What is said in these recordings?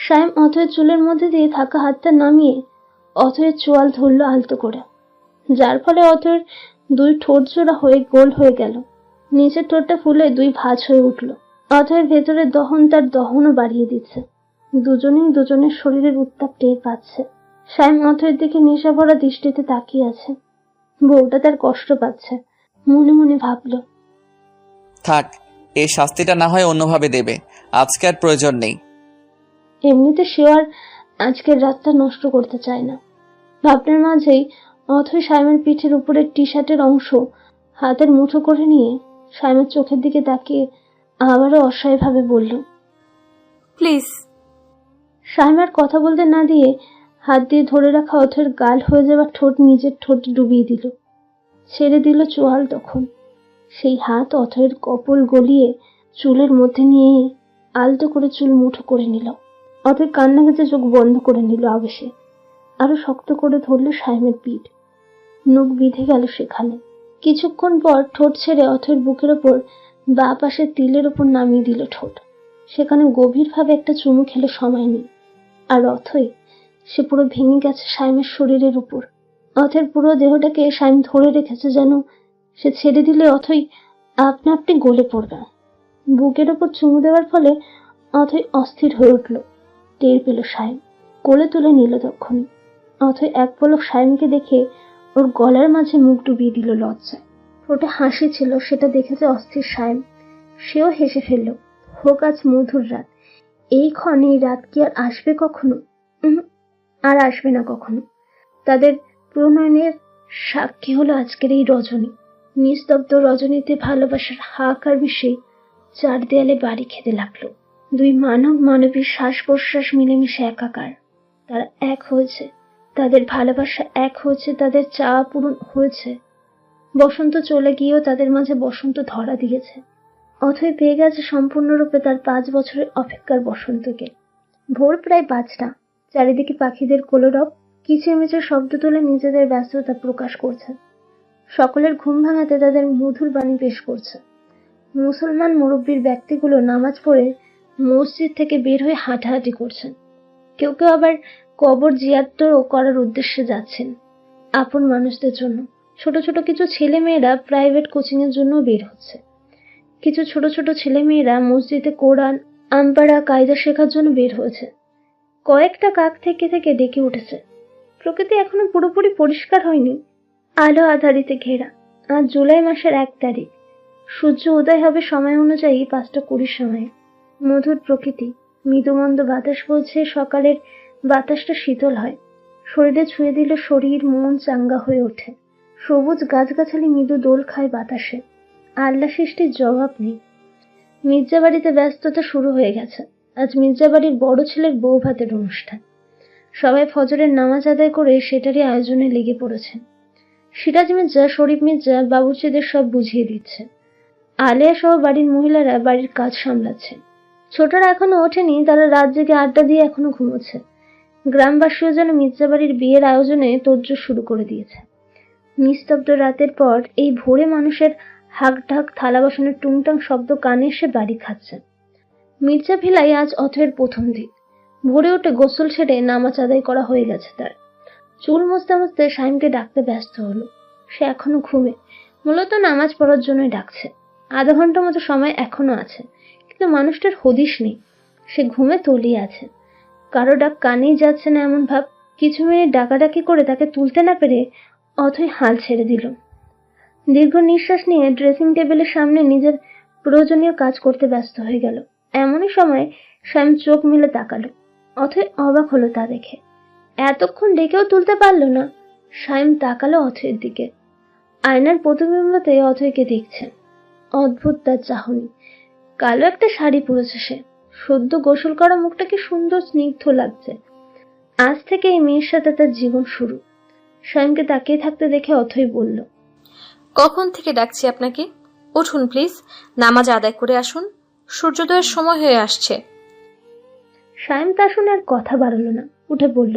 সায়েম অথয়ের চুলের মধ্যে দিয়ে থাকা হাতটা নামিয়ে অথয়ের চোয়াল ধরল আলতো করে, যার ফলে অথয়ের দুই ঠোঁট জোড়া হয়ে গোল হয়ে গেল। নিচের ঠোঁটটা ফুলে দুই ভাঁজ হয়ে উঠল। অথয়ের ভেতরের দহন তার দহনও বাড়িয়ে দিচ্ছে। দুজনেই দুজনের শরীরের উত্তাপ টের পাচ্ছে। সায়েম অথয়ের দিকে নেশা ভরা দৃষ্টিতে তাকিয়ে আছে। বউটা তার কষ্ট পাচ্ছে। মনে মনে ভাবল, থাক, এই শাস্তিটা না হয় অন্যভাবে দেবে, আজকে আর প্রয়োজন নেই। এমনিতে সে আর আজকের রাতটা নষ্ট করতে চায় না। ভাবনার মাঝেই অথই সায়েমের পিঠের উপরের টি শার্টের অংশ হাতের মুঠো করে নিয়ে সায়েমের চোখের দিকে তাকিয়ে আবারও অসহায়ভাবে বলল, প্লিজ। সায়েম আর কথা বলতে না দিয়ে হাত দিয়ে ধরে রাখা অথয়ের গাল হয়ে যাওয়া ঠোঁট নিজের ঠোঁট ডুবিয়ে দিল। ছেড়ে দিল চোয়াল। তখন সেই হাত অথয়ের কপল গলিয়ে চুলের মধ্যে নিয়ে আলতো করে চুল মুঠো করে নিল। অথয় কান্না ভেজে চোখ বন্ধ করে নিল আবেশে। আরো শক্ত করে ধরল সায়েমের পিঠ। নখ বিঁধে গেল সেখানে। কিছুক্ষণ পর ঠোঁট ছেড়ে অথয়ের বুকের ওপর বাঁ পাশের তিলের ওপর নামিয়ে দিল ঠোঁট। সেখানে গভীরভাবে একটা চুমু খেলো সময় নেই। আর অথই, সে পুরো ভেঙে গেছে সায়েমের শরীরের উপর। অথয়ের পুরো দেহটাকে সায়েম ধরে রেখেছে, যেন সে ছেড়ে দিলে অথই আপনা আপনি গলে পড়বে। বুকের ওপর চুমু দেওয়ার ফলে অথই অস্থির হয়ে উঠল। টের পেল সায়েম, কোলে তুলে নিল তক্ষুনি। অথই এক পলক সায়েমকে দেখে ওর গলার মাঝে মুখ ডুবিয়ে দিল লজ্জায়। ঠোঁটে হাসি ছিল, সেটা দেখেছে অস্থির সায়েম। সেও হেসে ফেলল। হোক আজ মধুর রাত। এই ক্ষণ, এই রাত কি আর আসবে কখনো? আর আসবে না কখনো। তাদের প্রণয়নের সাক্ষী হলো আজকের এই রজনী। নিস্তব্ধ রজনীতে ভালোবাসার হাহাকার মিশে চার দেয়ালে বাড়ি খেতে লাগলো। দুই মানব মানবীর শ্বাস প্রশ্বাস মিলেমিশে একাকার। তারা এক হয়েছে, তাদের ভালোবাসা এক হয়েছে, তাদের চাওয়া পূরণ হয়েছে। বসন্ত চলে গিয়েও তাদের মাঝে বসন্ত ধরা দিয়েছে। অথই পেয়ে গেছে সম্পূর্ণরূপে তার 5 বছরের অপেক্ষার বসন্তকে। ভোর প্রায় 5টা। চারিদিকে পাখিদের কলরব কিচিরমিচির শব্দ তুলে নিজেদের ব্যস্ততা প্রকাশ করছে। সকলের ঘুম ভাঙাতে তাদের মধুর বাণী পেশ করছে। মুসলমান মুরব্বীর ব্যক্তিগুলো নামাজ পড়ে মসজিদ থেকে বের হয়ে হাঁটাহাঁটি করছেন। কেউ কেউ আবার কবর জিয়ারতও করার উদ্দেশ্যে যাচ্ছেন আপন মানুষদের জন্য। ছোট ছোট কিছু ছেলে মেয়েরা প্রাইভেট কোচিং এর জন্য বের হচ্ছে। কিছু ছোট ছোট ছেলে মেয়েরা মসজিদে কোরআন, আমপাড়া, কায়দা শেখার জন্য বের হয়েছে। কয়েকটা কাক থেকে থেকে ডেকে উঠেছে। প্রকৃতি এখনো পুরোপুরি পরিষ্কার হয়নি। আলো আধারিতে ঘেরা। আজ জুলাই মাসের 1 তারিখ। সূর্য উদয় হবে সময় অনুযায়ী 5:20 সময়ে। মধুর প্রকৃতি, মৃদুমন্দ বাতাস বলছে। সকালের বাতাসটা শীতল হয়, শরীরে ছুঁয়ে দিল শরীর মন চাঙ্গা হয়ে ওঠে। সবুজ গাছগাছালি মৃদু দোল খায় বাতাসে। আল্লাহ সৃষ্টির জবাব নেই। মির্জাবাড়িতে ব্যস্ততা শুরু হয়ে গেছে। আজ মির্জাবাড়ির বড় ছেলের বউ ভাতের অনুষ্ঠান। সবাই ফজরের নামাজ আদায় করে সেটারই আয়োজনে লেগে পড়েছে। সিরাজ মির্জা, শরীফ মির্জা বাবুর্চিদের সব বুঝিয়ে দিচ্ছে। আলিয়া সহ বাড়ির মহিলারা বাড়ির কাজ সামলাচ্ছে। ছোটরা এখনো ওঠেনি, তারা রাত জেগে আড্ডা দিয়ে এখনো ঘুমোচ্ছে। গ্রামবাসীও যেন মির্জাবাড়ির বিয়ের আয়োজনে তোড়জোড় শুরু করে দিয়েছে। নিস্তব্ধ রাতের পর এই ভোরে মানুষের হাঁক ঢাক, থালা বাসনের টুংটাং শব্দ কানে এসে বাড়ি খাচ্ছে। মির্জা ভিলাই আজ অথয়ের প্রথম দিন। ভোরে উঠে গোসল সেরে নামাজ আদায় করা হয়ে গেছে তার। চুল মুছতে মুছতে সাইমকে ডাকতে ব্যস্ত হলো। সে এখনো ঘুমে, মূলত নামাজ পড়ার জন্যই ডাকছে। আধা ঘন্টা মতো সময় এখনো আছে, কিন্তু মানুষটার হদিশ নেই। সে ঘুমে তলিয়ে আছে। কারো ডাক কানেই যাচ্ছে না এমন ভাব। কিছু মিনিট ডাকাডাকি করে তাকে তুলতে না পেরে অথই হাল ছেড়ে দিল। দীর্ঘ নিঃশ্বাস নিয়ে ড্রেসিং টেবিলের সামনে নিজের প্রয়োজনীয় কাজ করতে ব্যস্ত হয়ে গেল। এমনই সময় সাইম চোখ মেলে তাকালো। অথই অবাক হলো তা দেখে। এতক্ষণ ডেকেও তুলতে পারল না। সাইম তাকালো অথয়ের দিকে। আয়নার প্রতিবিম্বতে অথয়কে দেখছে। অদ্ভুত তার চাহনি। কালো একটা শাড়ি পরেছে সে। সদ্য গোসল করা মুখটাকে সুন্দর স্নিগ্ধ লাগছে। আজ থেকে এই মেয়ের সাথে তার জীবন শুরু। সাইমকে তাকিয়ে থাকতে দেখে অথই বলল, কখন থেকে ডাকছি আপনাকে? উঠুন প্লিজ, নামাজ আদায় করে আসুন, সূর্যোদয়ের সময় হয়ে আসছে। সাইম তা শুনে আর কথা বাড়ালো না, উঠে বলল।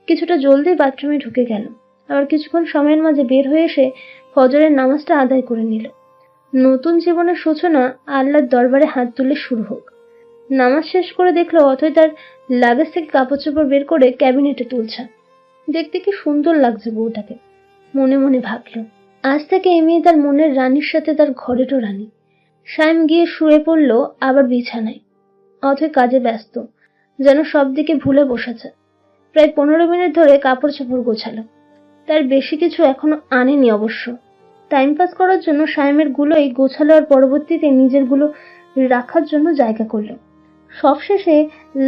কিছুটা জলদি বাথরুমে ঢুকে গেল। আবার কিছুক্ষণ সময়ের মাঝে বের হয়ে এসে ফজরের নামাজটা আদায় করে নিল। নতুন জীবনের সূচনা আল্লাহর দরবারে হাত তুলে শুরু হোক। নামাজ শেষ করে দেখলো অথয় তার লাগেজ থেকে কাপড় চোপড় বের করে ক্যাবিনেটে তুলছে। দেখতে কি সুন্দর লাগছে বউটাকে। মনে মনে ভাবল, আজ থেকে এই মেয়ে তার মনের রানীর সাথে তার ঘরেরও রানী। সাইম গিয়ে শুয়ে পড়ল আবার বিছানায়। অথয় কাজে ব্যস্ত, যেন সব দিকে ভুলে বসেছে। প্রায় 15 মিনিট ধরে কাপড় চোপড় গোছালো। তার বেশি কিছু এখনো আনেনি অবশ্য। টাইম পাস করার জন্য সাইমের গুলোই গোছালো আর পরবর্তীতে নিজের গুলো রাখার জন্য জায়গা করলো। সবশেষে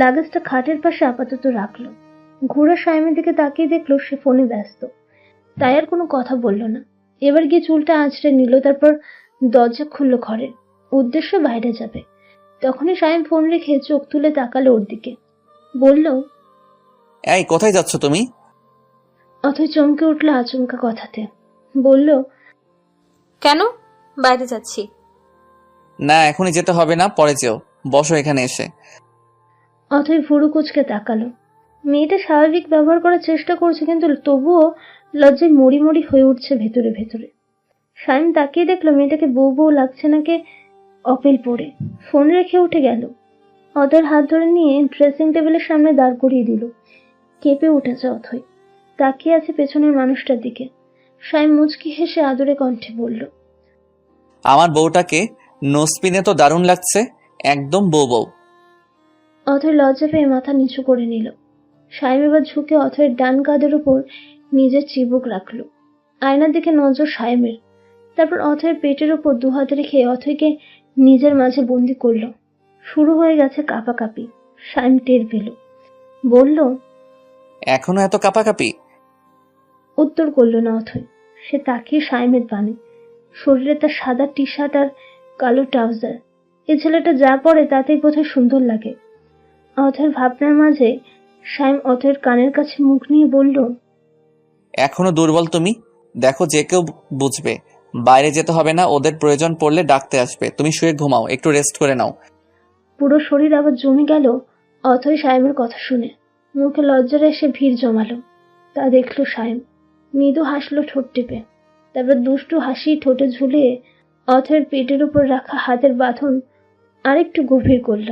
লাগেজটা খাটের পাশে আপাতত রাখলো। ঘুরে সাইমের দিকে তাকিয়ে দেখলো সে ফোনে ব্যস্ত। তাই আর কোনো কথা বলল না। এবার গিয়ে চুলটা আঁচড়ে নিল, তারপর দরজা খুললো ঘরের উদ্দেশ্য বাইরে যাবে। তখনই সাইম ফোন রেখে চোখ তুলে তাকালো ওর দিকে, বলল, এই কোথায় যাচ্ছ তুমি? অথয় চমকে উঠলো আচমকা কথাতে। বলল, কেন? বাইরে যাচ্ছি। না এখনই যেতে হবে না, পরে যেও, বসো এখানে এসে। অথয় ভুরু কুচকে তাকালো। মেয়েটা স্বাভাবিক ব্যবহার করার চেষ্টা করছে, কিন্তু তবুও লজ্জায় মরি মরি হয়ে উঠছে ভেতরে ভেতরে। সাইম তাকিয়ে দেখলো মেয়েটাকে বউ বউ লাগছে নাকি অপেল পড়ে। ফোন রেখে উঠে গেল। অথয়ের হাত ধরে নিয়ে ড্রেসিং টেবিলের সামনে দাঁড় করিয়ে দিল। কেঁপে উঠেছে অথয়, তাকিয়ে আছে পেছনের মানুষটার দিকে। সাইম মুচকি হেসে আদরে কণ্ঠে বলল, আমার বউটাকে নোসপিনে তো দারুণ লাগছে, একদম বউ বউ। অথয় লজ্জা পেয়ে মাথা নিচু করে নিল। সাইম এবার ঝুঁকে অথয়ের ডান কাঁধের উপর নিজের চিবুক রাখলো। আয়নার দিকে নজর সাইমের। তারপর অথয়ের পেটের উপর দুহাত রেখে অথয়কে নিজের মাঝে বন্দি করলো। শুরু হয়ে গেছে কাঁপাকাঁপি। সাইম টের পেল। বলল, এখনো এত কাঁপাকাঁপি? উত্তর করল না অথয়। সে তাকিয়ে সাইমের পানে। শরীরে তার সাদা টি শার্ট আর কালো ট্রাউজার। এই ছেলেটা যা পরে তাতেই বোধহয় সুন্দর লাগে। অথয়ের ভাবনার মাঝে সাইম অথয়ের কানের কাছে মুখ নিয়ে বলল, এখনো দুর্বল তুমি? দেখো যে কেউ বুঝবে, বাইরে যেতে হবে না, ওদের প্রয়োজন পড়লে ডাকতে আসবে, তুমি শুয়ে ঘুমাও, একটু রেস্ট করে নাও। পুরো শরীর আবার জমে গেল অথয় সাইমের কথা শুনে। মুখে লজ্জার এসে ভিড় জমালো। তা দেখলো সাইম। মৃদু হাসলো ঠোঁট টিপে। তারপর দুষ্টু হাসি ঠোঁটে ঝুলিয়ে অথয়ের পেটের উপর রাখা হাতের বাঁধন আরেকটু গভীর করল।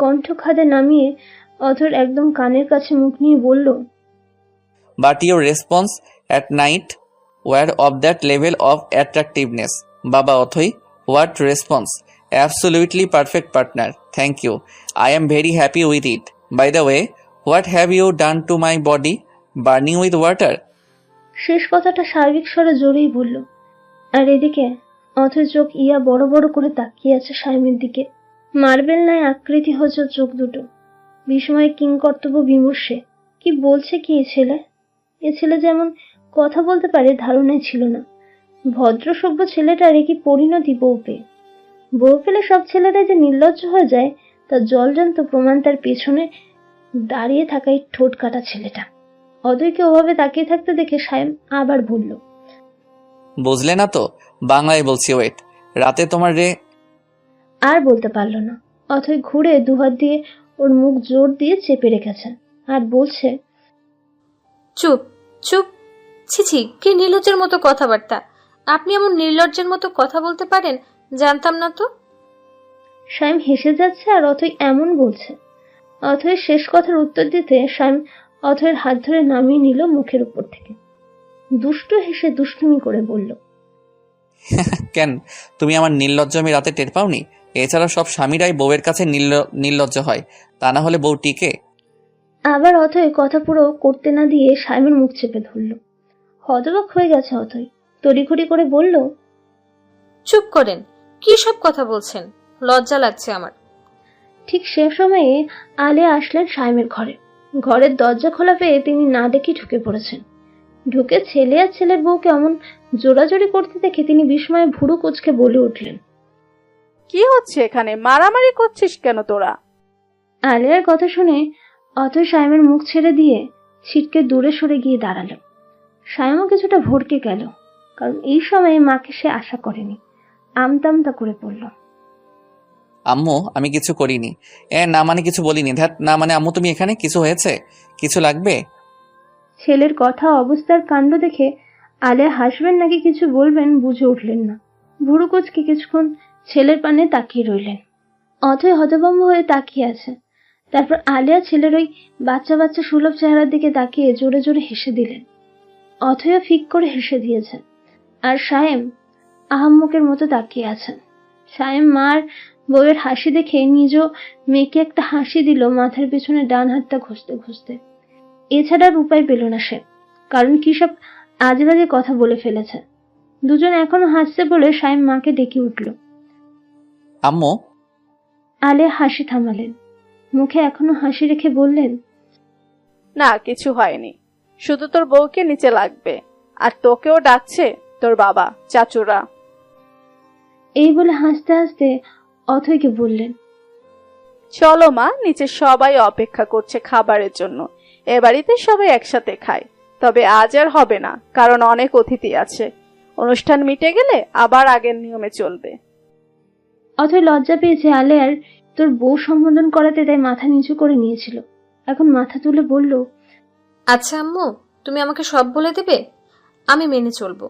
কণ্ঠ খাদে নামিয়ে অথয়ের একদম কানের কাছে মুখ নিয়ে বলল, but your response at night war of that level of attractiveness. বাবা অথই, what response! Absolutely perfect partner, thank you, I am very happy with it. By the way, what have you done to my body? Burning with water? শেষ কথাটা স্বাভাবিক স্বরে জোরেই বলল। আর এদিকে অথয় চোখ ইয়া বড় বড় করে তাকিয়ে আছে সাইমের দিকে। মার্বেল নাই আকৃতি হয়েছে চোখ দুটো। বিস্ময়ে কিংকর্তব্য বিমর্ষে। কি বলছে কি এ ছেলে যেমন কথা বলতে পারে ধারণাই ছিল না। ভদ্র সভ্য ছেলেটার কি পরিণতি বউ পেয়ে। বউ পেলে সব ছেলেরা যে নির্লজ্জ হয়ে যায় তার জলজান্ত প্রমাণ তার পেছনে দাঁড়িয়ে থাকা এই ঠোঁট কাটা ছেলেটা। অদয়কে ওভাবে তাকিয়ে থাকতে দেখে সাইম আবার বলল, বুঝলে না তো, বাংলায় বলছি, ওয়েট। রাতে তোমার আর বলতে পারল না। অথয় ঘুরে দুহাত দিয়ে ওর মুখ জোর দিয়ে চেপে রেখেছে আর বলছে, চুপ চুপ। ছিছি, কি নির্লজ্জের মতো কথাবার্তা! আপনি এমন নির্লজ্জের মতো কথা বলতে পারেন, জানতাম না তো। সাইম হেসে যাচ্ছে আর অথয় এমন বলছে। অথয়ের শেষ কথার উত্তর দিতে সাইম অথয়ের হাত ধরে নামিয়ে নিল মুখের উপর থেকে। দুষ্টু হেসে দুষ্টুমি করে বলল, কেন, তুমি আমার নির্লজ্জ আমি রাতে টের পাওনি? এছাড়া সব স্বামীরাই বউয়ের কাছে নির্লজ্জ হয়, তা না হলে বউ টিকে? আবার অথয় কথা পুরো করতে না দিয়ে সাইমের মুখ চেপে ধরল। হতবাক হয়ে গেছে অথয়। তড়িঘড়ি করে বলল, চুপ করেন, কি সব কথা বলছেন? লজ্জা লাগছে আমার। ঠিক সে সময়ে আলে আসলেন সাইমের ঘরে। ঘরের দরজা খোলা পেয়ে তিনি না দেখে ঢুকে পড়েছেন। ঢুকে ছেলে আর ছেলের বউকে এমন জোরাজোরি করতে দেখে তিনি বিস্ময়ে ভুরু কুচকে বলে উঠলেন, কি হচ্ছে এখানে? মারামারি করছিস কেন তোরা? আলিয়ার কথা শুনে অথয় সাইমের মুখ ছেড়ে দিয়ে ছিটকে দূরে সরে গিয়ে দাঁড়ালো। সাইমও কিছুটা ভড়কে গেল, কারণ এই সময়ে মাকে সে আশা করেনি। আমতামতা করে পড়ল, আম্মু আমি কিছু করিনি। না মানে কিছু বলিনি। ধ্যাত, না মানে আম্মু তুমি এখানে? কিছু হয়েছে? কিছু লাগবে? ছেলের কথা অবস্থার কাণ্ড দেখে আলিয়া হাসবেন নাকি কিছু বলবেন বুঝে উঠলেন না। ভুরু কুচকে কিছুক্ষণ ছেলের পানে তাকিয়ে রইলেন। অথই হতভম্ব হয়ে তাকিয়ে আছে। তারপর আলিয়া ছেলের ওই বাচ্চা বাচ্চা সুলভ চেহারার দিকে তাকিয়ে জোরে জোরে হেসে দিলেন। অথইও ফিক করে হেসে দিয়েছে। আর সায়েম আহাম্মকের মতো তাকিয়ে আছেন। সায়েম মার বউয়ের হাসি দেখে নিজেও মেয়েকে একটা হাসি দিল মাথার পেছনে ডান হাতটা ঘষতে ঘষতে। এছাড়া আর উপায় পেল না সে, কারণ কি সব আজে বাজে কথা বলে ফেলেছে। দুজন এখনো হাসছে বলে সায়েম মাকে ডেকে উঠল। আম্মু, আলিয়া হাসি থামালেন, মুখে এখনো হাসি রেখে বললেন, না কিছু হয়নি, শুধু তোর বউকে নিচে লাগবে, আর তোকেও ডাকছে তোর বাবা চাচুরা। এই বলে হাসতে হাসতে অথইকে বললেন, চলো মা, নিচে সবাই অপেক্ষা করছে খাবারের জন্য। এ বাড়িতে সবাই একসাথে খায়, তবে আজ আর হবে না, কারণ অনেক অতিথি আছে। অনুষ্ঠান মিটে গেলে আবার আগের নিয়মে চলবে। অথই লজ্জা পেয়েছে আলিয়ার তোর বউ সম্বোধন করাতে, তাই মাথা নিচু করে নিয়েছিল। এখন মাথা তুলে বলল, আচ্ছা আম্মু, তুমি আমাকে সব বলে দেবে, আমি মেনে চলবো।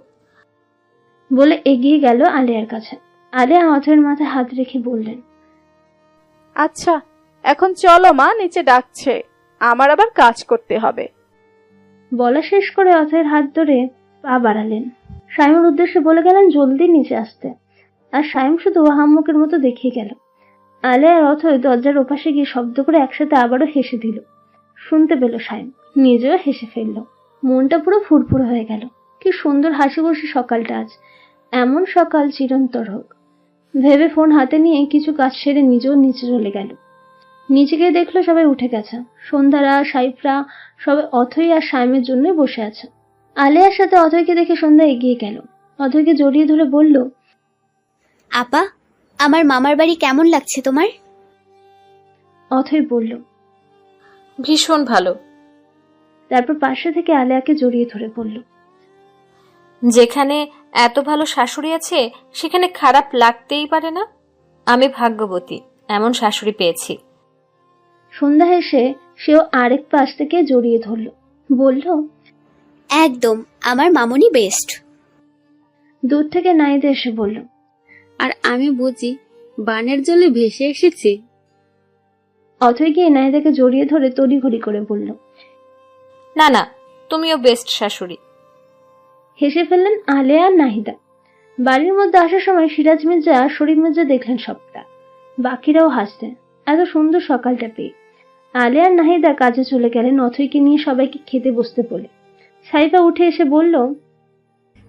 বলে এগিয়ে গেল আলিয়ার কাছে। আলিয়া অথয়ের মাথায় হাত রেখে বললেন, আচ্ছা এখন চলো মা, নিচে ডাকছে, আমার আবার কাজ করতে হবে। বলা শেষ করে অথয়ের হাত ধরে পা বাড়ালেন। সাইমের উদ্দেশ্যে বলে গেলেন জলদি নিচে আসতে। আর সাইম শুধু আহাম্মকের মতো দেখিয়ে গেল। আলিয়া আর অথয় দরজার ওপাশে গিয়ে শব্দ করে একসাথে আবারও হেসে দিল। শুনতে পেল সাইম, নিজেও হেসে ফেলল। মনটা পুরো ফুরফুর হয়ে গেল। কি সুন্দর হাসি খুশি সকালটা আজ। এমন সকাল চিরন্তর হোক ভেবে ফোন হাতে নিয়ে কিছু কাজ সেরে নিজেও নিচে চলে গেল। নিচে গিয়ে দেখলো সবাই উঠে গেছে। সন্ধ্যারা, সাইফরা সবাই অথই আর সাইমের জন্য বসে আছে। আলিয়ার সাথে অথয়কে দেখে সন্ধ্যা এগিয়ে গেল। অথয়কে জড়িয়ে ধরে বলল, আপা, আমার মামার বাড়ি কেমন লাগছে তোমার? অথই বলল। ভীষণ ভালো। তারপর পাশে থেকে আলিয়াকে জড়িয়ে ধরে বলল, যেখানে এত ভালো শাশুড়ি আছে সেখানে খারাপ লাগতেই পারে না। আমি ভাগ্যবতী, এমন শাশুড়ি পেয়েছি। সন্ধ্যা হেসে সেও আরেক পাশ থেকে জড়িয়ে ধরল, বলল, একদম, আমার মামুনি বেস্ট। দূর থেকে নাইদা এসে বলল, আর আমি বুঝি বানের জলে ভেসে এসেছি। অথই গিয়ে নাইদাকে জড়িয়ে ধরে তড়িঘড়ি করে বলল, না না, তুমিও বেস্ট শাশুড়ি। হেসে ফেললেন আলিয়া আর নাহিদা। বাড়ির মধ্যে আসার সময় সিরাজ মির্জা আর শরীফ মির্জা দেখলেন সবটা। বাকিরাও হাসছে এত সুন্দর সকালটা পেয়ে। আলিয়া আর নাহিদা কাজে চলে গেলেন অথইকে নিয়ে সবাইকে খেতে বসতে বলে। সাইফা উঠে এসে বলল,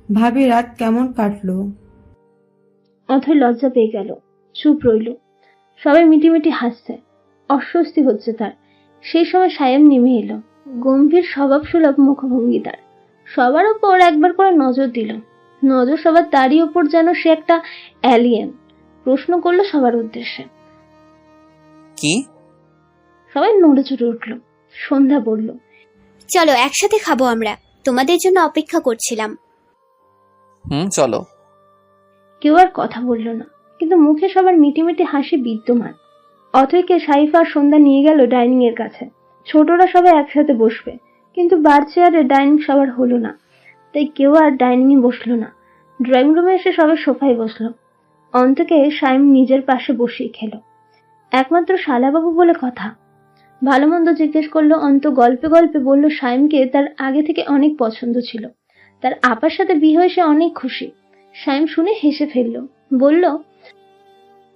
ভাবি রাত কেমন কাটলো? অথই লজ্জা পেয়ে গেল, চুপ রইল। সবাই মিটিমিটি হাসছে, অস্বস্তি হচ্ছে তার। সেই সময় সায়েম নেমে এলো, গম্ভীর স্বভাব সুলভ মুখভঙ্গি তার। সবার উপর একবার করে নজর দিল। নজর সবার তারই ওপর, যেন সে একটা অ্যালিয়েন। প্রশ্ন করলো সবার উদ্দেশ্যে। কি? সবাই নড়ে চড়ে উঠল। সন্ধ্যা বলল, চলো একসাথে খাবো, আমরা তোমাদের জন্য অপেক্ষা করছিলাম। চলো। কেউ আর কথা বলল না, কিন্তু মুখে সবার মিটিমিটি হাসি বিদ্যমান। অথইকে সাইফা আর সন্ধ্যা নিয়ে গেল ডাইনিং এর কাছে। ছোটরা সবাই একসাথে বসবে, কিন্তু বার চেয়ারে ডাইনিং সবার হলো না, তাই কেউ আর ডাইনিং এ বসলো না। ড্রয়িং রুমে এসে সবাই সোফায় বসলো। অন্তকে সাইম নিজের পাশে বসিয়ে খেলো। একমাত্র শালাবাবু বলে কথা। ভালো মন্দ জিজ্ঞেস করলো অন্ত। গল্পে গল্পে বলল সাইমকে তার আগে থেকে অনেক পছন্দ ছিল। তার আপার সাথে বিয়ে হয়ে সে অনেক খুশি। সাইম শুনে হেসে ফেললো, বলল,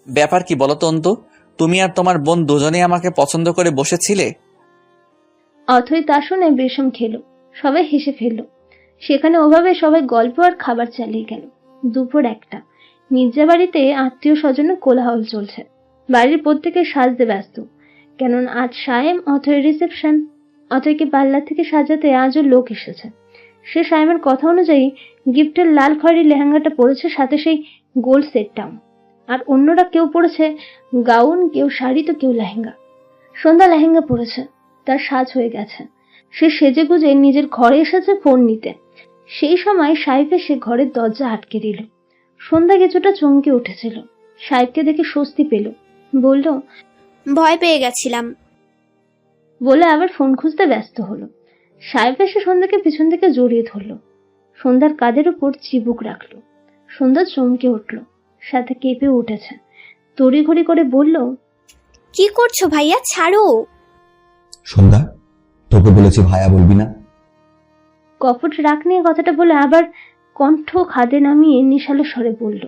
ব্যাপার কি বলো তো অন্তু? তুমি আর তোমার বোন দুজনেই আমাকে পছন্দ করে বসেছিলে। অথই তা শুনে বেশম খেলো। সবাই হেসে ফেললো। সেখানে ওভাবে সবাই গল্প আর খাবার চালিয়ে গেল। দুপুর 1টা। মির্জা বাড়িতে আত্মীয় স্বজনের কোলাহল চলছে। বাড়ির প্রত্যেকে সাজতে ব্যস্ত, কেননা আজ সায়েম অথয়ের রিসেপশন। অথয়কে পার্লার থেকে সাজাতে আজও লোক এসেছে। সে সায়েমের কথা অনুযায়ী গিফটের লাল খয়েরি লেহেঙ্গাটা পরেছে, সাথে সেই গোল্ড সেটটাও। আর অন্যরা কেউ পরেছে গাউন, কেউ শাড়ি, তো কেউ লেহেঙ্গা। সন্ধ্যা লেহেঙ্গা পরেছে, তার সাজ হয়ে গেছে। সে সেজে গুজে নিজের ঘরে এসেছে ফোন নিতে। সেই সময় সাইফ এসে ঘরের দরজা আটকে দিল। সন্ধ্যা কিছুটা চমকে উঠেছিল। সাইফকে দেখে স্বস্তি পেল, বলল, ভয় পেয়ে গেছিলাম। বলে আবার ফোন খুঁজতে ব্যস্ত হলো। সাইফ এসে সন্ধ্যাকে পিছন থেকে জড়িয়ে ধরল। সন্ধ্যার কাঁধের উপর চিবুক রাখলো। সন্ধ্যা চমকে উঠল, সাথে কেঁপে উঠেছে। তড়িঘড়ি করে বলল, কি করছো ভাইয়া, ছাড়ো। সন্ধ্যা, তোকে বলেছি ভাইয়া বলবি না। কপট রাগ নিয়ে কথাটা বলে আবার কণ্ঠ খাদে নামিয়ে নিশালো স্বরে বলল,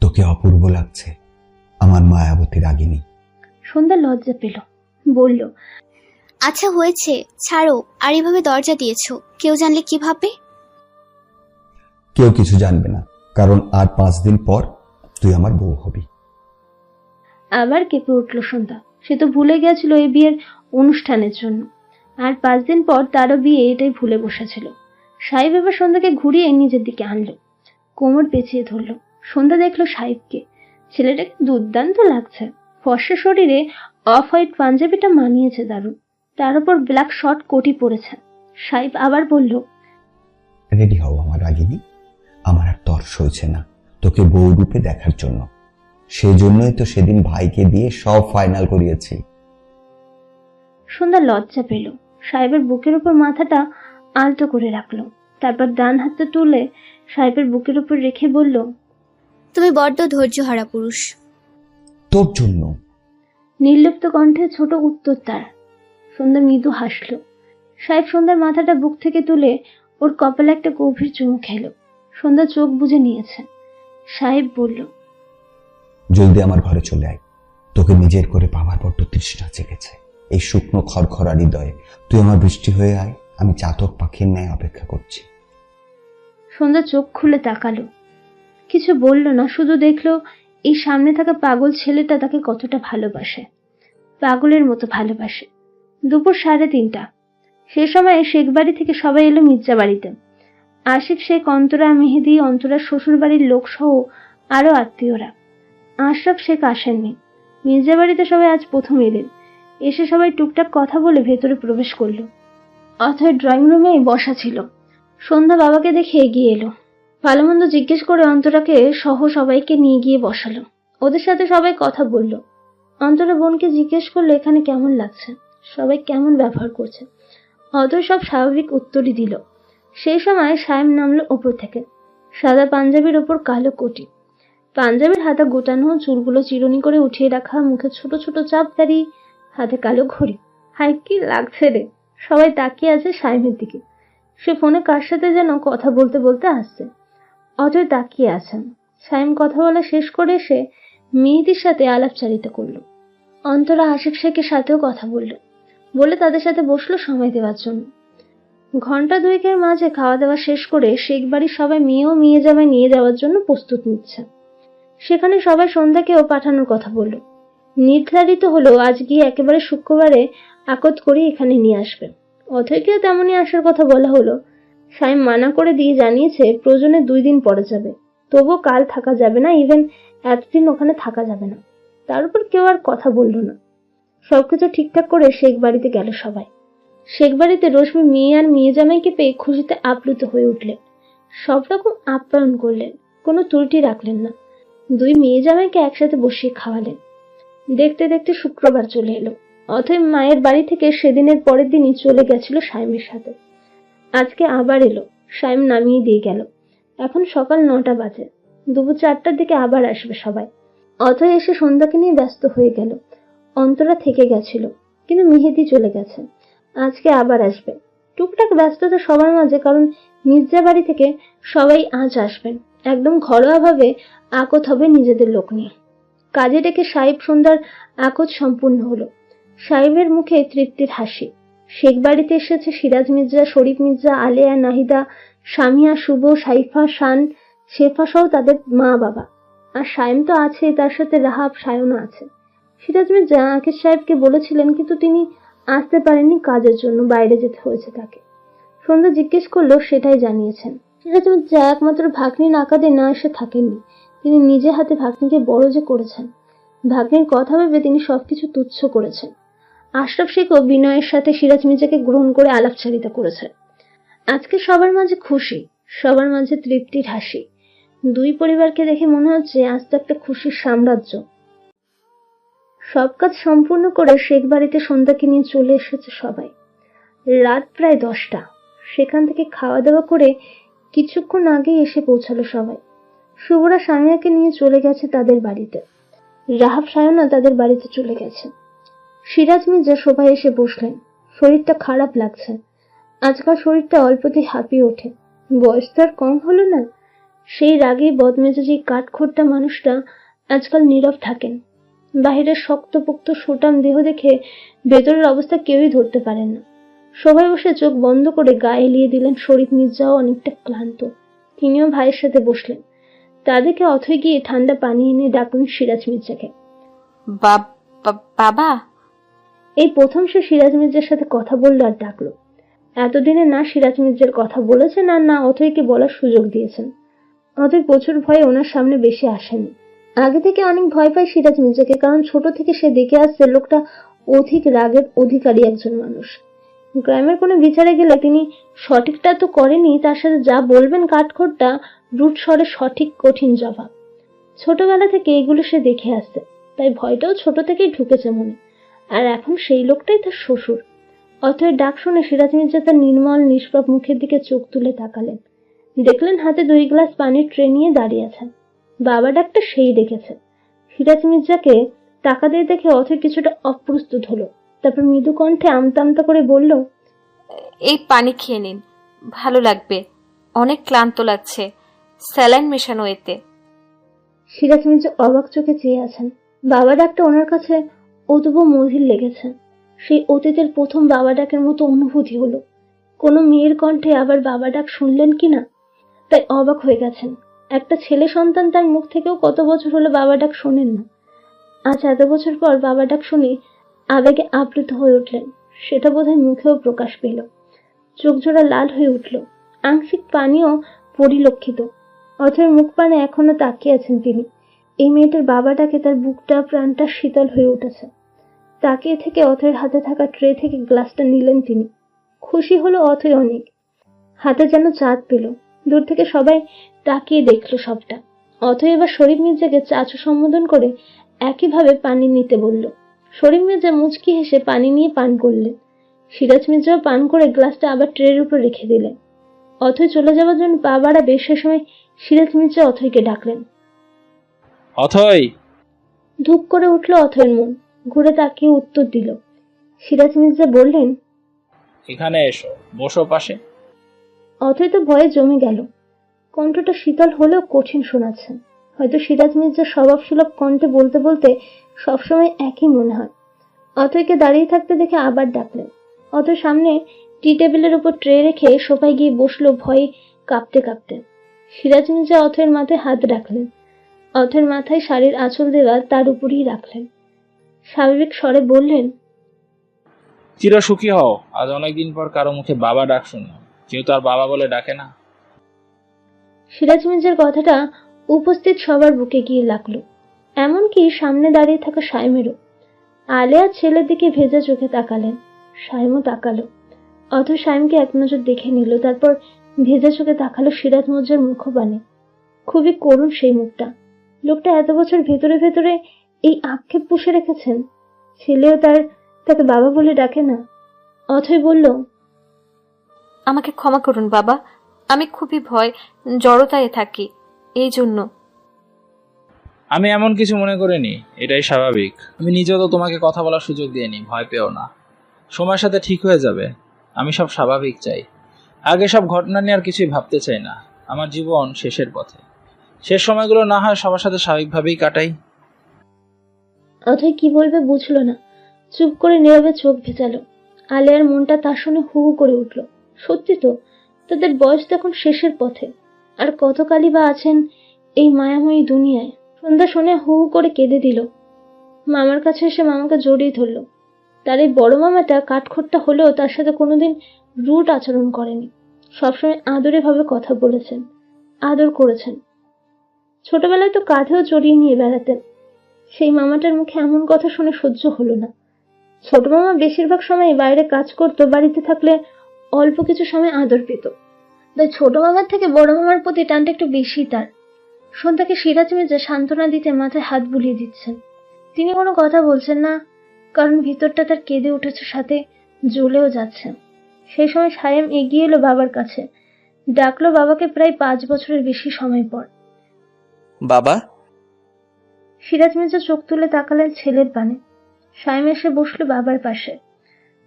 তোকে অপূর্ব লাগছে, আমার মায়াবতী রাগিনী। সন্ধ্যা লজ্জা পেল, বলল, আচ্ছা হয়েছে, ছাড়ো। আর এভাবে দরজা দিয়েছো, কেউ জানলে কি ভাববে? কেউ কিছু জানবে না, কারণ আর 5 দিন পর তুই আমার বউ হবি। আবার কেঁপে উঠল সন্ধ্যা। সে তো ভুলে গেছিল এই বিয়ের অনুষ্ঠানের জন্য। আর 5 দিন পর তারও বিয়ে, এটাই ভুলে বসেছিল। সাহেব এবার সন্ধ্যাকে ঘুরিয়ে নিজের দিকে আনলো, কোমর পেঁচিয়ে ধরলো। সন্ধ্যা দেখলো সাহেবকে। ছেলেটাকে দুর্দান্ত লাগছে। ফর্সা শরীরে অফ হোয়াইট পাঞ্জাবিটা মানিয়েছে দারুণ, তার উপর ব্ল্যাক শর্ট কোটি পরেছে। সাহেব আবার বলল, রেডি হও আমার রাগিনী, আমার আর তর্স হয়েছে না তোকে বউ রূপে দেখার জন্য। সেই জন্যই তো সেদিন ভাইকে দিয়ে সব ফাইনাল করিয়েছি। সন্ধ্যা লজ্জা পেল। সাহেবের বুকের উপর মাথাটা আলতো করে রাখলো, তারপর ডান হাতটা তুলে সাহেবের বুকের উপর রেখে বলল, তুমি বড্ড ধৈর্যহারা পুরুষ। তোর জন্য। নির্লিপ্ত কণ্ঠে ছোট উত্তর তার। সন্ধ্যা মৃদু হাসলো। সাহেব সন্ধ্যার মাথাটা বুক থেকে তুলে ওর কপালে একটা গভীর চুমু খেলো। সন্ধ্যা চোখ বুজে নিয়েছে। সাহেব বলল, জলদি আমার ঘরে চলে আয়, তোকে নিজের করে পাওয়ার বড্ড তৃষ্ণা জেগেছে। এই শুকনো খড়খড়া হৃদয়ে তুই আমার বৃষ্টি হয়ে আয়, আমি চাতক পাখির ন্যায় অপেক্ষা করছি। সন্ধ্যা চোখ খুলে তাকালো, কিছু বলল না, শুধু দেখলো এই সামনে থাকা পাগল ছেলেটা তাকে কতটা ভালোবাসে, পাগলের মতো ভালোবাসে। দুপুর 3:30। সে সময় শেখ বাড়ি থেকে সবাই এলো মির্জা বাড়িতে। আশিক শেখ, অন্তরা, মেহেদি, অন্তরার শ্বশুর বাড়ির লোক সহ আরো আত্মীয়রা। আশরাফ শেখ আসেননি। মির্জা বাড়িতে সবাই আজ প্রথম এলেন। এসে সবাই টুকটাক কথা বলে ভেতরে প্রবেশ করলো। অথয় ড্রয়িং রুমেই বসা ছিল। সন্ধ্যা বাবাকে দেখে এগিয়ে এলো। ভালো মন্দ জিজ্ঞেস করে অন্তরাকে সহ সবাইকে নিয়ে গিয়ে বসালো। ওদের সাথে সবাই কথা বলল। অন্তরা বোনকে জিজ্ঞেস করলো এখানে কেমন লাগছে, সবাই কেমন ব্যবহার করছে। অথয় সব স্বাভাবিক উত্তরই দিল। সেই সময় সায়েম নামলো ওপর থেকে। সাদা পাঞ্জাবির ওপর কালো কোটি, পাঞ্জাবির হাতা গোটানো, চুলগুলো চিরুনি করে উঠিয়ে রাখা, মুখে ছোট ছোট চাপদারি, হাতে কালো ঘড়ি। হাই কি লাগছে রে! সবাই তাকিয়ে আছে সায়েমের দিকে। সে ফোনে কার সাথে যেন কথা বলতে বলতে আসছে। অজয় তাকিয়ে আছেন। সায়েম কথা বলা শেষ করে এসে মেহেদির সাথে আলাপচারিতা করলো। অন্তরা আশিক শেখের সাথেও কথা বলে তাদের সাথে বসলো সময় দেওয়ার জন্য। ঘন্টা 2 মাঝে খাওয়া দাওয়া শেষ করে শেখ বাড়ির সবাই মেয়ে ও মেয়ে জামাই নিয়ে যাওয়ার জন্য প্রস্তুত নিচ্ছে। সেখানে সবাই সন্ধ্যাকেও পাঠানোর কথা বলল। নির্ধারিত হলো আজ গিয়ে একেবারে শুক্রবারে আকত করে এখানে নিয়ে আসবে। অথয়কেও তেমনই আসার কথা বলা হলো। সাইম মানা করে দিয়ে জানিয়েছে প্রয়োজনে 2 দিন পরে যাবে, তবুও কাল থাকা যাবে না, ইভেন এতদিন ওখানে থাকা যাবে না। তার উপর কেউ আর কথা বলল না। সবকিছু ঠিকঠাক করে শেখ বাড়িতে গেল সবাই। শেখ বাড়িতে রশ্মি মেয়ে আর মেয়ে জামাইকে পেয়ে খুশিতে আপ্লুত হয়ে উঠলেন। সব রকম আপ্যায়ন করলেন, কোনো ত্রুটি রাখলেন না। 2 মেয়ে জামাইকে একসাথে বসিয়ে খাওয়ালেন। দেখতে দেখতে শুক্রবার চলে এলো। অথয় মায়ের বাড়ি থেকে সেদিনের পরের দিনই চলে গেছিল সাইমের সাথে। আজকে আবার এলো। সাইম নামিয়ে দিয়ে গেল। এখন সকাল 9টা বাজে। দুপুর 4টার দিকে আবার আসবে সবাই। অথয় এসে সন্ধ্যাকে নিয়ে ব্যস্ত হয়ে গেল। অন্তরা থেকে গেছিল, কিন্তু মেহেদি চলে গেছে। আজকে আবার আসবে। টুকটাক ব্যস্ততা সবার মাঝে, কারণ মির্জা বাড়ি থেকে সবাই আজ আসবেন। একদম ঘরোয়া ভাবে আকত হবে নিজেদের লোক নিয়ে। কাজে ডেকে সাহেব সন্ধ্যার আকত সম্পূর্ণ হলো। সাহেবের মুখে তৃপ্তির হাসি। শেখ বাড়িতে এসেছে সিরাজ মির্জা, শরীফ মির্জা, আলেয়া, নাহিদা, সামিয়া, শুভ, সাইফা, শান, শেফা সহ তাদের মা বাবা। আর সায়েম তো আছে, তার সাথে রাহাব, সায়না আছে। সিরাজ মির্জা আকিব সাহেবকে বলেছিলেন, কিন্তু তিনি আসতে পারেননি, কাজের জন্য বাইরে যেতে হয়েছে তাকে। সন্ধ্যা জিজ্ঞেস করলো, সেটাই জানিয়েছেন। সিরাজ মির্জা একমাত্র ভাগ্নি নাকাদে না এসে থাকেননি, তিনি নিজে হাতে ভাগ্নিকে বড় যে করেছেন। ভাগ্নির কথা ভেবে তিনি সবকিছু তুচ্ছ করেছেন। আশরাফ শেখও বিনয়ের সাথে সিরাজ মির্জাকে গ্রহণ করে আলাপচারিতা করেছে। আজকে সবার মাঝে খুশি, সবার মাঝে তৃপ্তির হাসি। 2 পরিবারকে দেখে মনে হচ্ছে আজ তো একটা খুশির সাম্রাজ্য। সব কাজ সম্পূর্ণ করে শেখ বাড়িতে সন্ধ্যাকে নিয়ে চলে এসেছে সবাই। রাত প্রায় 10টা। সেখান থেকে খাওয়া দাওয়া করে কিছুক্ষণ আগেই এসে পৌঁছালো সবাই। শুভরা সামিয়াকে নিয়ে চলে গেছে তাদের বাড়িতে। রাহাব সায়না তাদের বাড়িতে চলে গেছে। সিরাজ মির্জা সোফায় এসে বসলেন। শরীরটা খারাপ লাগছে। আজকাল শরীরটা অল্পতেই হাঁপিয়ে ওঠে। বয়স তো আর কম হলো না। সেই রাগে বদমেজাজি কাঠখোট্টা মানুষটা আজকাল নীরব থাকেন। বাহিরের শক্তপোক্ত সুটাম দেহ দেখে ভেতরের অবস্থা কেউই ধরতে পারেন না। সবাই বসে চোখ বন্ধ করে গায়ে এলিয়ে দিলেন। শরীফ মির্জাও অনেকটা ক্লান্ত। তিনিও ভাইয়ের সাথে বসলেন। তাদেরকে অথই গিয়ে ঠান্ডা পানি এনে ডাকলেন সিরাজ মির্জাকে। বাবা। এই প্রথম সে সিরাজ মির্জার সাথে কথা বললো আর ডাকলো। এতদিনে না সিরাজ মির্জার কথা বলেছেন আর না অথইকে বলার সুযোগ দিয়েছেন। অথই প্রচুর ভয়ে ওনার সামনে বেশি আসেনি। আগে থেকে অনেক ভয় পায় সিরাজ মির্জাকে, কারণ ছোট থেকে সে দেখে আসছে লোকটা অধিক রাগের অধিকারী একজন মানুষ। গ্রামের কোনো বিচারে গেলে তিনি সঠিকটা তো করেনি, তার সাথে যা বলবেন কাঠখোট্টা রুট স্বরে সঠিক কঠিন জবাব। ছোটবেলা থেকে এগুলো সে দেখে আসছে, তাই ভয়টাও ছোট থেকেই ঢুকেছে মনে। আর এখন সেই লোকটাই তার শ্বশুর। অথয়ের ডাক শুনে সিরাজ মির্জা তার নির্মল নিষ্পাপ মুখের দিকে চোখ তুলে তাকালেন। দেখলেন হাতে 2 গ্লাস পানির ট্রে নিয়ে দাঁড়িয়ে আছেন। বাবা ডাকটা সেই ডেকেছে। সিরাজ মির্জাকে টাকা দিয়ে দেখে অথয় কিছুটা অপ্রস্তুত হলো। তারপর মৃদু কণ্ঠে আমতা আমতা করে বলল, এই পানি খেয়ে নিন, ভালো লাগবে। অনেক ক্লান্ত লাগছে, স্যালাইন মেশানো এতে। সিরাজ মির্জা অবাক চোখে চেয়ে আছেন। বাবা ডাকটা ওনার কাছে অতব মধুর লেগেছে। সেই অতীতের প্রথম বাবা ডাকের মতো অনুভূতি হলো। কোনো মেয়ের কণ্ঠে আবার বাবা ডাক শুনলেন কিনা, তাই অবাক হয়ে গেছেন। একটা ছেলে সন্তান তার মুখ থেকেও কত বছর হলো বাবা ডাক শোনেন না। আজ এত বছর পর বাবা ডাক শুনে আবেগে আপ্লুত হয়ে উঠলেন। সেটা বোধহয় মুখেও প্রকাশ পেল। চোখ জোড়া লাল হয়ে উঠল। আংশিক পানিও পরিলক্ষিত। অথয়ের মুখ পানে এখনো তাকিয়ে আছেন তিনি। এই মেয়েটার বাবা ডাকে তার বুকটা প্রাণটা শীতল হয়ে উঠেছে। তাকিয়ে থেকে অথয়ের হাতে থাকা ট্রে থেকে গ্লাসটা নিলেন তিনি। খুশি হলো অথয় অনেক। হাতে যেন চাঁদ পেল। দূর থেকে সবাই তাকিয়ে দেখলো সবটা। অথয় এবার শরীফ মির্জাকে চাচু সম্বোধন করে একইভাবে পানি নিতে বলল। শরীফ মির্জা মুচকি হেসে পানি নিয়ে পান করলেন। সিরাজ মির্জাও পান করে গ্লাসটা আবার ট্রের উপর রেখে দিলেন। অথয় চলে যাওয়ার জন্য পা বাড়াবে, সে সময় সিরাজ মির্জা অথয়কে ডাকলেন। অথই! ধুপ করে উঠল অথয়ের মন। ঘুরে তাকিয়ে উত্তর দিল। সিরাজ মির্জা বললেন, এখানে এসো, বসো পাশে। অথয় তো ভয়ে জমে গেল। কণ্ঠটা শীতল হলেও কঠিন শোনাচ্ছে। হয়তো সিরাজ মির্জার স্বভাব সুলভ কণ্ঠে বলতে বলতে সবসময় একই মনে হয়। অথয়কে দাঁড়িয়ে থাকতে দেখে আবার ডাকলেন। অথয় সামনে টি টেবিলের উপর ট্রে রেখে সোফায় গিয়ে বসলো ভয়ে কাঁপতে কাঁপতে। সিরাজ মির্জা অথয়ের মাথায় হাত রাখলেন। অথয়ের মাথায় শাড়ির আঁচল দেওয়া তার উপরই রাখলেন। স্বাভাবিক স্বরে বললেন, চির সুখী হও। আজ অনেকদিন পর কারো মুখে বাবা ডাক শুনলাম। কেউ তার বাবা বলে ডাকে না। সিরাজ মির্জার কথাটা উপস্থিত সবার বুকে গিয়ে লাগলো, এমনকি সামনে দাঁড়িয়ে থাকা সাইমেরও। আলেয়া ছেলের দিকে ভেজা চোখে তাকালেন। সাইমও তাকালো। অথয় সাইমকে এক নজর দেখে নিল, তারপর ভেজা চোখে তাকালো সিরাজ মির্জার মুখপানে। খুবই করুণ সেই মুখটা। লোকটা এত বছর ভেতরে ভেতরে এই আক্ষেপ পুষে রেখেছেন। ছেলেও তাকে বাবা বলে ডাকে না। অথয় বলল, আমাকে ক্ষমা করুন বাবা, আমি খুবই জড়তায় থাকি, এই জন্য। আমি এমন কিছু মনে করিনি, এটাই স্বাভাবিক। আমি নিজেও তো তোমাকে কথা বলার সুযোগ দিইনি, ভয় পেও না। সময়ের সাথে ঠিক হয়ে যাবে। আমি সব স্বাভাবিক চাই। আগে সব ঘটনা নিয়ে আর কিছুই ভাবতে চাই না। আমার জীবন শেষের পথে। শেষ সময়গুলো না হয় সবার সাথে স্বাভাবিকভাবেই কাটাই। অথয় কি বলবে বুঝলো না। চুপ করে নীরবে চোখ ভেজালো। আলেয়ার মনটা তার শুনে হু হু করে উঠল। সত্যি তো, তাদের বয়স তখন শেষের পথে। আর কতকালই বা আছেন এই মায়াময়ী দুনিয়ায়। সন্ধ্যা শুনে হু হু করে কেঁদে দিল। মামার কাছে এসে মামাকে জড়িয়ে ধরল। তার এই বড় মামাটা কাঠখোট্টা হলেও তার সাথে কোনোদিন রুট আচরণ করেনি। সবসময় আদরে ভাবে কথা বলেছেন, আদর করেছেন। ছোটবেলায় তো কাঁধেও জড়িয়ে নিয়ে বেড়াতেন। সেই মামাটার মুখে এমন কথা শুনে সহ্য হলো না। ছোট মামা বেশিরভাগ সময় বাইরে কাজ করতো, বাড়িতে থাকলে অল্প কিছু সময় আদর পেত। তাই ছোট মামার থেকে বড় মামার প্রতি টানটা একটু বেশি তার। সন্ধ্যাকে সিরাজ মির্জা সান্ত্বনা দিতে মাথায় হাত বুলিয়ে দিচ্ছেন। তিনি কোনো কথা বলছেন না, কারণ ভিতরটা তার কেঁদে উঠেছে, সাথে জ্বলেও যাচ্ছে। সেই সময় সায়েম এগিয়ে এলো বাবার কাছে। ডাকলো বাবাকে প্রায় 5 বছরের বেশি সময় পর। বাবা! সিরাজ মির্জা চোখ তুলে তাকালেন ছেলের পানে। শাইম এসে বসলো বাবার পাশে,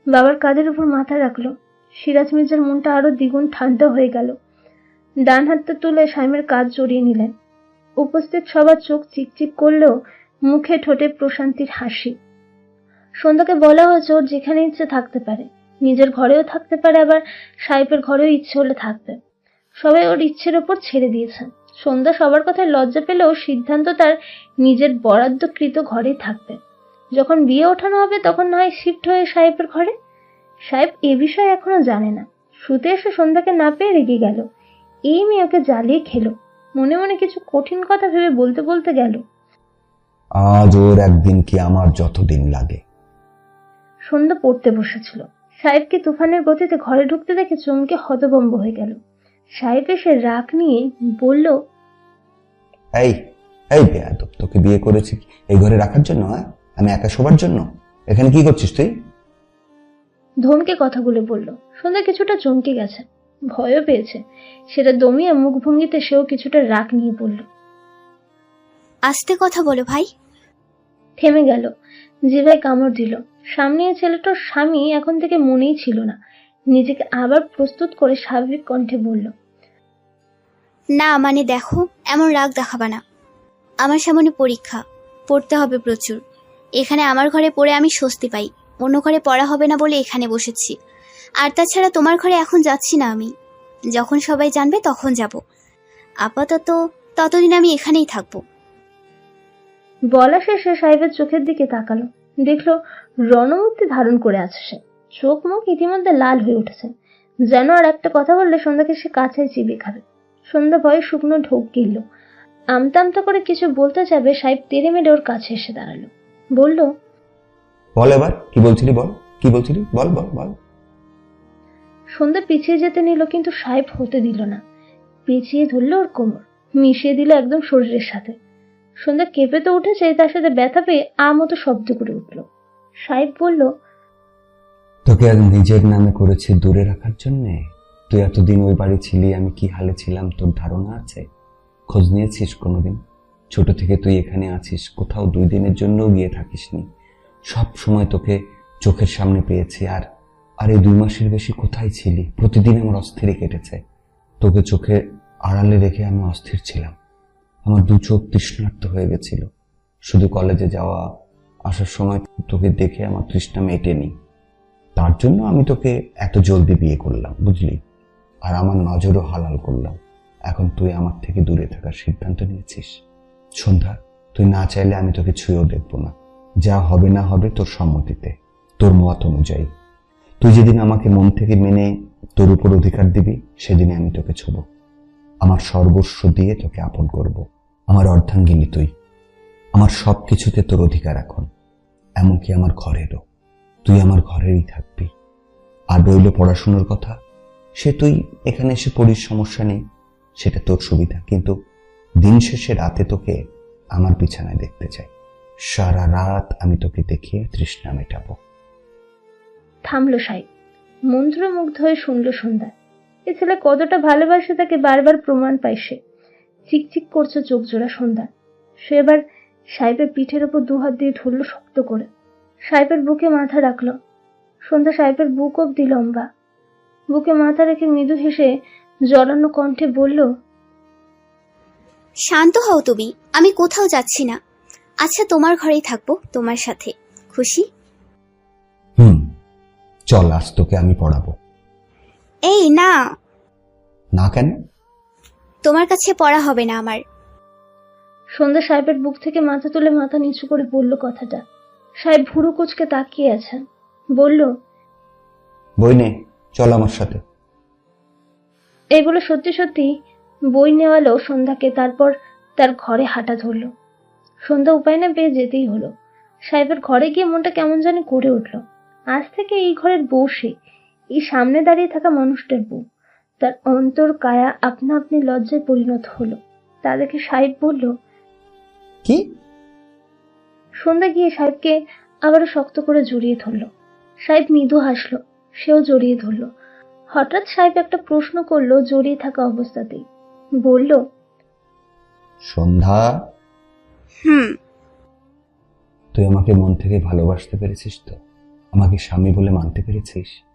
বাবার কাঁধের উপর মাথা রাখলো। সিরাজ মির্জার মনটা আরো দ্বিগুণ ঠান্ডা হয়ে গেল। ডান হাতটা তুলে শাইমের কাঁধ জড়িয়ে নিলেন। উপস্থিত সবার চোখ চিকচিক করলেও মুখে ঠোঁটে প্রশান্তির হাসি। সন্ধ্যাকে বলা হয়েছে ওর যেখানে ইচ্ছে থাকতে পারে, নিজের ঘরেও থাকতে পারে, আবার সাহেবের ঘরেও ইচ্ছে হলে থাকবে। সবাই ওর ইচ্ছের ওপর ছেড়ে দিয়েছে। সন্ধ্যা সবার কথায় লজ্জা পেলেও সিদ্ধান্ত তার নিজের বরাদ্দকৃত ঘরেই থাকবে। যখন বিয়ে ওঠানো হবে তখন না হয় শিফট হয়ে সাহেবের ঘরে। সাহেব এ বিষয়ে এখনো জানে না। শুতে এসে সন্ধ্যাকে না পেয়ে রেগে গেল। এই মেয়ে ওকে জ্বালিয়ে খেলো। মনে মনে কিছু কঠিন কথা ভেবে বলতে বলতে গেল, আজ ওর একদিন কি আমার যতদিন লাগে। সন্ধ্যা পড়তে বসেছিল। সাহেবকে তুফানের গতিতে ঘরে ঢুকতে দেখে চমকে হতভম্ব হয়ে গেল। সাহেব এসে রাগ নিয়ে বলল, এই এই বেয়াদব, তোকে বিয়ে করেছি এই ঘরে রাখার জন্য? হ্যাঁ, আমি একা শোবার জন্য? এখানে কি করছিস তুই? ধমকে কথাগুলো বলল। সন্ধ্যা কিছুটা চমকে গেছে, ভয়ও পেয়েছে। সেটা দমিয়ে মুখভঙ্গিতে সেও কিছুটা রাগ নিয়ে বলল, আস্তে কথা বলো ভাই। থেমে গেল, জিভায় কামড় দিল। সামনে এই ছেলেটার স্বামী এখন থেকে মনেই ছিল না। নিজেকে আবার প্রস্তুত করে স্বাভাবিক কণ্ঠে বলল, না মানে দেখো, এমন রাগ দেখাবা না। আমার সামনে পরীক্ষা, পড়তে হবে প্রচুর। এখানে আমার ঘরে পড়ে আমি স্বস্তি পাই, অন্য ঘরে পড়া হবে না বলে এখানে বসেছি। আর তাছাড়া তোমার ঘরে এখন যাচ্ছি না আমি, যখন সবাই জানবে তখন যাব। আপাতত ততদিন আমি এখানেই থাকবো। বলা শেষে সাহেবের চোখের দিকে তাকালো। দেখলো রণমূর্তি ধারণ করে আছে সে। চোখ মুখ ইতিমধ্যে লাল হয়ে উঠেছে, যেন আর একটা কথা বললে সন্ধ্যাকে সে কাছেই চিবিয়ে খাবে। সন্ধ্যা ভয়ে শুকনো ঢোক গিলল। আমতা আমতা করে কিছু বলতে যাবে, সাহেব তেড়ে মেরে ওর কাছে এসে দাঁড়ালো। বলল, বল এবার, কি বলছিলি বল, কি বলছিলি বল বল বল। সন্ধ্যা পিছিয়ে যেতে নিল, কিন্তু সাহেব হতে দিল না। পিছিয়ে ধরলো ওর কোমর, মিশিয়ে দিল একদম শরীরের সাথে। সন্ধ্যা কেঁপে তো উঠেছে, তার সাথে ব্যথা পেয়ে মতো শব্দ করে উঠল। সাহেব বলল, তোকে আজ নিজের নামে করেছি দূরে রাখার জন্যে। তুই এতদিন ওই বাড়ি ছিলি, আমি কি হালে ছিলাম তোর ধারণা আছে? খোঁজ নিয়েছিস কোনোদিন? ছোট থেকে তুই এখানে আছিস, কোথাও 2 দিনের জন্যও গিয়ে থাকিসনি। সব সময় তোকে চোখের সামনে পেয়েছি। আর এই 2 মাসের বেশি কোথায় ছিলি? প্রতিদিন আমার অস্থিরে কেটেছে। তোকে চোখে আড়ালে রেখে আমি অস্থির ছিলাম। আমার 2 চোখ তৃষ্ণার্ত হয়ে গেছিল। শুধু কলেজে যাওয়া আসার সময় তোকে দেখে আমার তৃষ্ণা মেটেনি। তার জন্য আমি তোকে এত জলদি বিয়ে করলাম, বুঝলি? আর আমার নজরও হালাল করলাম। এখন তুই আমার থেকে দূরে থাকার সিদ্ধান্ত নিয়েছিস। সন্ধ্যা, তুই না চাইলে আমি তোকে ছুঁয়েও দেখবো না। যা হবে না হবে তোর সম্মতিতে, তোর মত অনুযায়ী। তুই যেদিন আমাকে মন থেকে মেনে তোর উপর অধিকার দিবি, সেদিনে আমি তোকে ছোব। আমার সর্বস্ব দিয়ে তোকে আপন করব। আমার অর্ধাঙ্গিনী তুই। আমার সব কিছুতে তোর অধিকার এখন, এমনকি আমার ঘরেরও। তুই আমার ঘরেরই থাকবি। আর রইল পড়াশুনোর কথা, সে তুই এখানে এসে পড়িস, সমস্যা নেই, সেটা তোর সুবিধা। কিন্তু দিন শেষে রাতে তোকে আমার বিছানায় দেখতে চাই। সারা রাত আমি তোকে দেখিয়ে তৃষ্ণা মেটাবো। থামলো সাহেব। মন্ত্রমুগ্ধ হয়ে শুনল সন্ধ্যা। এ ছেলে কতটা ভালোবাসে তাকে বারবার প্রমাণ পায় সে। চিকচিক করছে চোখ জোড়া সন্ধ্যা। সে এবার সাহেবের পিঠের ওপর 2 হাত দিয়ে ধরল শক্ত করে। সাহেবের বুকে মাথা রাখলো। সন্ধ্যা সাহেবের বুক অব্দি লম্বা। বুকে মাথা রেখে মৃদু হেসে জড়ানো কণ্ঠে বলল, শান্ত হও তুমি, আমি কোথাও যাচ্ছি না। আচ্ছা তোমার ঘরেই থাকবো, তোমার সাথে। খুশি? চল, আজ তোকে আমি পড়াবো। এই না। না কেন? তোমার কাছে পড়া হবে না আমার। সন্ধ্যা সাহেবের বুক থেকে মাথা তুলে মাথা নিচু করে বলল কথাটা। সাহেব ভুরু কুচকে তাকিয়ে আছেন। বলল, বই নে, চল আমার সাথে। এগুলো সত্যি সত্যি বই নেওয়ালো সন্ধ্যাকে। তারপর তার ঘরে হাঁটা ধরলো। সন্ধ্যা উপায় না পেয়ে যেতেই হলো। সাহেবের ঘরে গিয়ে মনটা কেমন জানি করে উঠল। আজ থেকে এই ঘরের বউ সে, এই সামনে দাঁড়িয়ে থাকা মানুষটার বউ। তার অন্তর কায়া আপনা আপনি লজ্জায় পরিণত হলো। তা দেখে সাহেব বলল, কি? সন্ধ্যা গিয়ে সাহেবকে আবারও শক্ত করে জড়িয়ে ধরলো। সাহেব মৃদু হাসলো, সেও জড়িয়ে ধরলো। হঠাৎ সাহেব একটা প্রশ্ন করলো জড়িয়ে থাকা অবস্থাতেই। বলল, সন্ধ্যা, তুই আমাকে মন থেকে ভালোবাসতে পেরেছিস তো? আমাকে স্বামী বলে মানতে পেরেছিস?